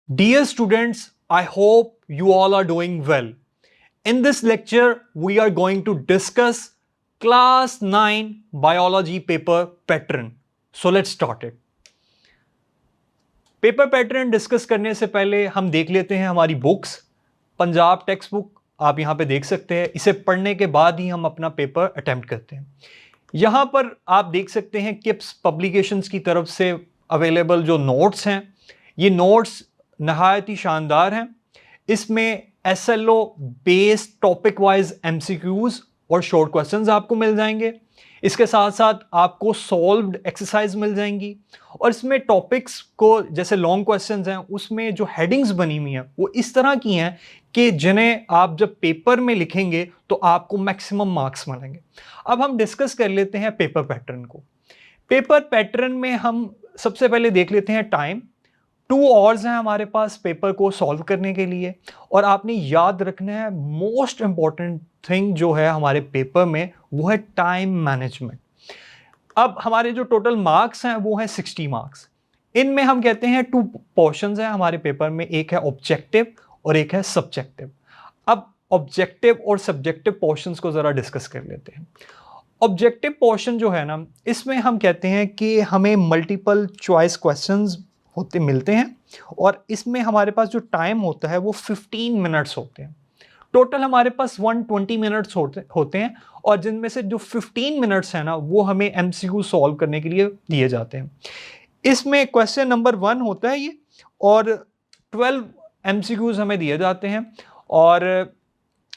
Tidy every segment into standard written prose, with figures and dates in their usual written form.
Dear students, I hope you all are doing well. In this lecture, we are going to discuss class 9 biology paper pattern. So let's start it. Paper pattern discuss करने से पहले हम देख लेते हैं हमारी books. Punjab text book आप यहाँ पे देख सकते हैं। इसे पढ़ने के बाद ही हम अपना पेपर अटेम्प्ट करते हैं। यहाँ पर आप देख सकते हैं किप्स पब्लिकेशंस की तरफ से अवेलेबल जो नोट्स हैं, ये नोट्स नहायत ही शानदार हैं। इसमें SLO based topic wise MCQs और शॉर्ट क्वेश्चंस आपको मिल जाएंगे। इसके साथ साथ आपको सॉल्व्ड एक्सरसाइज मिल जाएंगी और इसमें टॉपिक्स को जैसे लॉन्ग क्वेश्चंस हैं उसमें जो हेडिंग्स बनी हुई हैं वो इस तरह की हैं कि जिन्हें आप जब पेपर में लिखेंगे तो आपको मैक्सिमम मार्क्स मिलेंगे। अब हम डिस्कस कर लेते हैं पेपर पैटर्न को। पेपर पैटर्न में हम सबसे पहले देख लेते हैं टाइम। 2 आवर्स हैं हमारे पास पेपर को सॉल्व करने के लिए और आपने याद रखना है मोस्ट इंपॉर्टेंट थिंग जो है हमारे पेपर में वो है टाइम मैनेजमेंट। अब हमारे जो टोटल मार्क्स हैं वो है 60 मार्क्स। इनमें हम कहते हैं 2 पोर्शंस हैं हमारे पेपर में, एक है ऑब्जेक्टिव और एक है सब्जेक्टिव। अब ऑब्जेक्टिव और सब्जेक्टिव पोर्शंस को ज़रा डिस्कस कर लेते हैं। ऑब्जेक्टिव पोर्शन जो है ना, इसमें हम कहते हैं कि हमें मल्टीपल चॉइस क्वेश्चंस मिलते हैं और इसमें हमारे पास जो टाइम होता है वो 15 मिनट्स होते हैं। टोटल हमारे पास 120 मिनट्स होते हैं और जिनमें से जो 15 मिनट्स हैं ना वो हमें MCQ सॉल्व करने के लिए दिए जाते हैं। इसमें क्वेश्चन नंबर 1 होता है ये और 12 MCQs हमें दिए जाते हैं और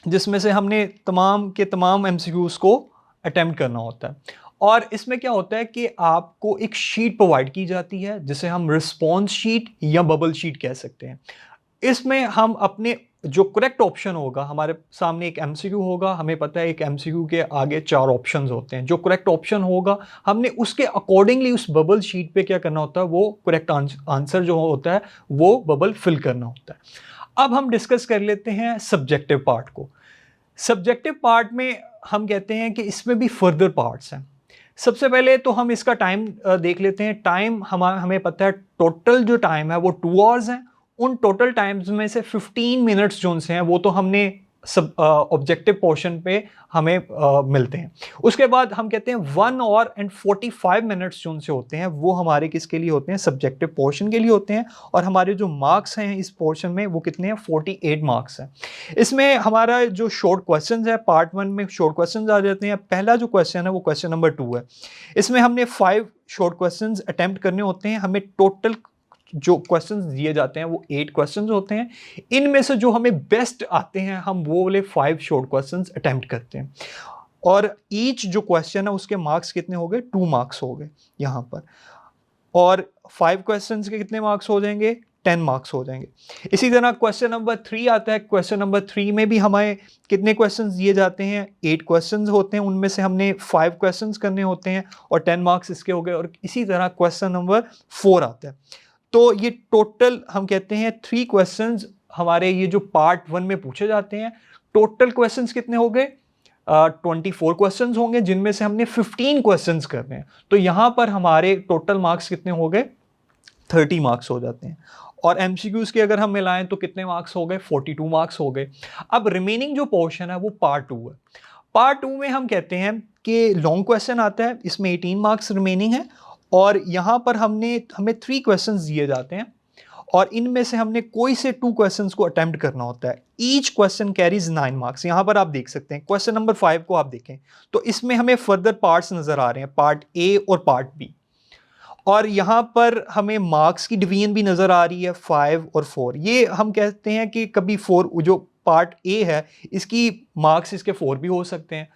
जिसमें से हमने तमाम के तमाम MCQs को अटेम्प्ट करना होता है। और इसमें क्या होता है कि आपको एक शीट प्रोवाइड की जाती है जिसे हम रिस्पॉन्स शीट या बबल शीट कह सकते हैं। इसमें हम अपने जो करेक्ट ऑप्शन होगा, हमारे सामने एक MCQ होगा, हमें पता है एक MCQ के आगे 4 ऑप्शंस होते हैं। जो करेक्ट ऑप्शन होगा हमने उसके अकॉर्डिंगली उस बबल शीट पे क्या करना होता है, वो करेक्ट आंसर जो होता है वो बबल फिल करना होता है। अब हम डिस्कस कर लेते हैं सब्जेक्टिव पार्ट को। सब्जेक्टिव पार्ट में हम कहते हैं कि इसमें भी फर्दर पार्ट्स हैं। सबसे पहले तो हम इसका टाइम देख लेते हैं। टाइम हमें पता है टोटल जो टाइम है वो 2 आवर्स है। उन टोटल टाइम्स में से 15 मिनट्स जो से हैं वो तो हमने सब ऑब्जेक्टिव पोर्शन पे हमें मिलते हैं। उसके बाद हम कहते हैं 1 आवर एंड 45 मिनट्स जो से होते हैं वो हमारे किसके लिए होते हैं, सब्जेक्टिव पोर्शन के लिए होते हैं। और हमारे जो मार्क्स हैं इस पोर्शन में वो कितने हैं, 48 मार्क्स हैं। इसमें हमारा जो शॉर्ट क्वेश्चन है, पार्ट 1 में शॉर्ट क्वेश्चन आ जाते हैं। पहला जो क्वेश्चन है वो क्वेश्चन नंबर 2 है। इसमें हमने 5 शॉर्ट क्वेश्चन अटेम्प्ट करने होते हैं। हमें टोटल जो क्वेश्चंस दिए जाते हैं वो 8 क्वेश्चंस होते हैं। इनमें से जो हमें बेस्ट आते हैं हम वो वाले 5 शॉर्ट क्वेश्चंस अटेम्प्ट करते हैं और ईच जो क्वेश्चन है उसके मार्क्स कितने हो गए, 2 मार्क्स हो गए यहाँ पर। और 5 क्वेश्चंस के कितने मार्क्स हो जाएंगे, 10 मार्क्स हो जाएंगे। इसी तरह क्वेश्चन नंबर 3 आता है। क्वेश्चन नंबर 3 में भी हमें कितने क्वेश्चंस दिए जाते हैं, 8 क्वेश्चंस होते हैं। उनमें से हमने 5 क्वेश्चंस करने होते हैं और 10 मार्क्स इसके हो गए। और इसी तरह क्वेश्चन नंबर 4 आता है। तो ये टोटल हम कहते हैं 3 क्वेश्चंस हमारे ये जो पार्ट 1 में पूछे जाते हैं। टोटल क्वेश्चंस कितने हो गए, 24 क्वेश्चंस होंगे जिनमें से हमने 15 क्वेश्चंस करने हैं। तो यहाँ पर हमारे टोटल मार्क्स कितने हो गए, 30 मार्क्स हो जाते हैं। और MCQs के अगर हम मिलाएं तो कितने मार्क्स हो गए, 42 मार्क्स हो गए। अब रिमेनिंग जो पोर्शन है वो पार्ट 2 है। पार्ट 2 में हम कहते हैं कि लॉन्ग क्वेश्चन आता है, इसमें 18 मार्क्स रिमेनिंग है। और यहाँ पर हमें 3 क्वेश्चंस दिए जाते हैं और इनमें से हमने कोई से 2 क्वेश्चंस को अटेम्प्ट करना होता है। Each question carries 9 marks. यहाँ पर आप देख सकते हैं क्वेश्चन नंबर 5 को आप देखें तो इसमें हमें फर्दर पार्ट्स नजर आ रहे हैं, पार्ट A और पार्ट B। और यहाँ पर हमें मार्क्स की डिवीजन भी नजर आ रही है, 5 और 4। ये हम कहते हैं कि कभी 4 जो पार्ट A है इसकी मार्क्स इसके 4 भी हो सकते हैं।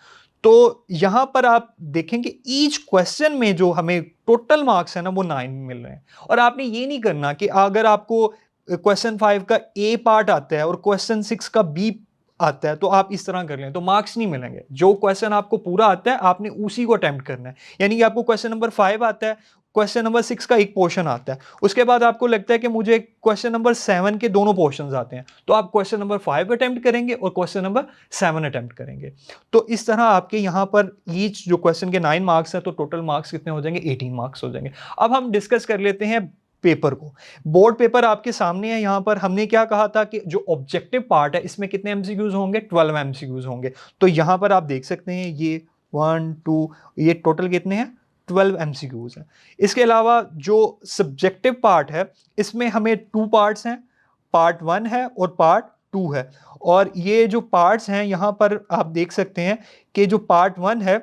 तो यहाँ पर आप देखेंगे ईच क्वेश्चन में जो हमें टोटल मार्क्स है ना वो 9 मिल रहे हैं। और आपने ये नहीं करना कि अगर आपको क्वेश्चन 5 का A पार्ट आता है और क्वेश्चन 6 का B आता है तो आप इस तरह कर लें तो मार्क्स नहीं मिलेंगे। जो क्वेश्चन आपको पूरा आता है आपने उसी को अटेम्प्ट करना है। यानी कि आपको क्वेश्चन नंबर 5 आता है, क्वेश्चन नंबर 6 का एक पोर्शन आता है, उसके बाद आपको लगता है कि मुझे क्वेश्चन नंबर 7 के दोनों पोर्शंस आते हैं तो आप क्वेश्चन नंबर 5 अटेम्प्ट करेंगे और क्वेश्चन नंबर 7 अटेम्प्ट करेंगे। तो इस तरह आपके यहाँ पर ईच जो क्वेश्चन के 9 मार्क्स है तो टोटल मार्क्स कितने हो जाएंगे, 18 मार्क्स हो जाएंगे। अब हम डिस्कस कर लेते हैं पेपर को। बोर्ड पेपर आपके सामने है। यहाँ पर हमने क्या कहा था कि जो ऑब्जेक्टिव पार्ट है इसमें कितने एमसीक्यूज होंगे, 12 एमसीक्यूज होंगे। तो यहाँ पर आप देख सकते हैं ये 1 2 ये टोटल कितने हैं, 12 एमसीक्यूज हैं। इसके अलावा जो सब्जेक्टिव पार्ट है इसमें हमें 2 पार्ट्स हैं, पार्ट 1 है और पार्ट 2 है। और ये जो पार्ट्स हैं यहाँ पर आप देख सकते हैं कि जो पार्ट 1 है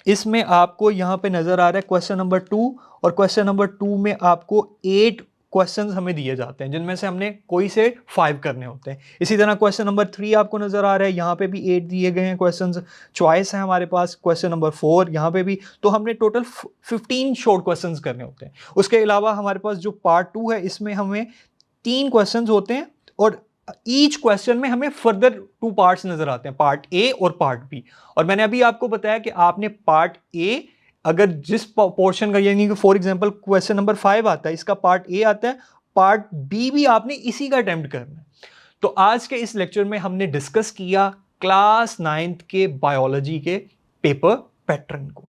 इसमें आपको यहाँ पे नजर आ रहा है क्वेश्चन नंबर 2, और क्वेश्चन नंबर 2 में आपको 8 क्वेश्चंस हमें दिए जाते हैं जिनमें से हमने कोई से 5 करने होते हैं। इसी तरह क्वेश्चन नंबर 3 आपको नजर आ रहा है, यहाँ पे भी 8 दिए गए हैं क्वेश्चंस, चॉइस है हमारे पास। क्वेश्चन नंबर 4 यहाँ पे भी, तो हमने टोटल 15 शॉर्ट क्वेश्चंस करने होते हैं। उसके अलावा हमारे पास जो पार्ट 2 है इसमें हमें 3 क्वेश्चंस होते हैं, और ईच क्वेश्चन में हमें फर्दर 2 पार्ट्स नजर आते हैं, पार्ट ए और पार्ट बी। और मैंने अभी आपको बताया कि आपने पार्ट ए अगर जिस पोर्शन का, यानी कि फॉर एग्जांपल क्वेश्चन नंबर 5 आता है, इसका पार्ट ए आता है, पार्ट बी भी आपने इसी का अटेम्प्ट करना है। तो आज के इस लेक्चर में हमने डिस्कस किया क्लास 9th के बायोलॉजी के पेपर पैटर्न को।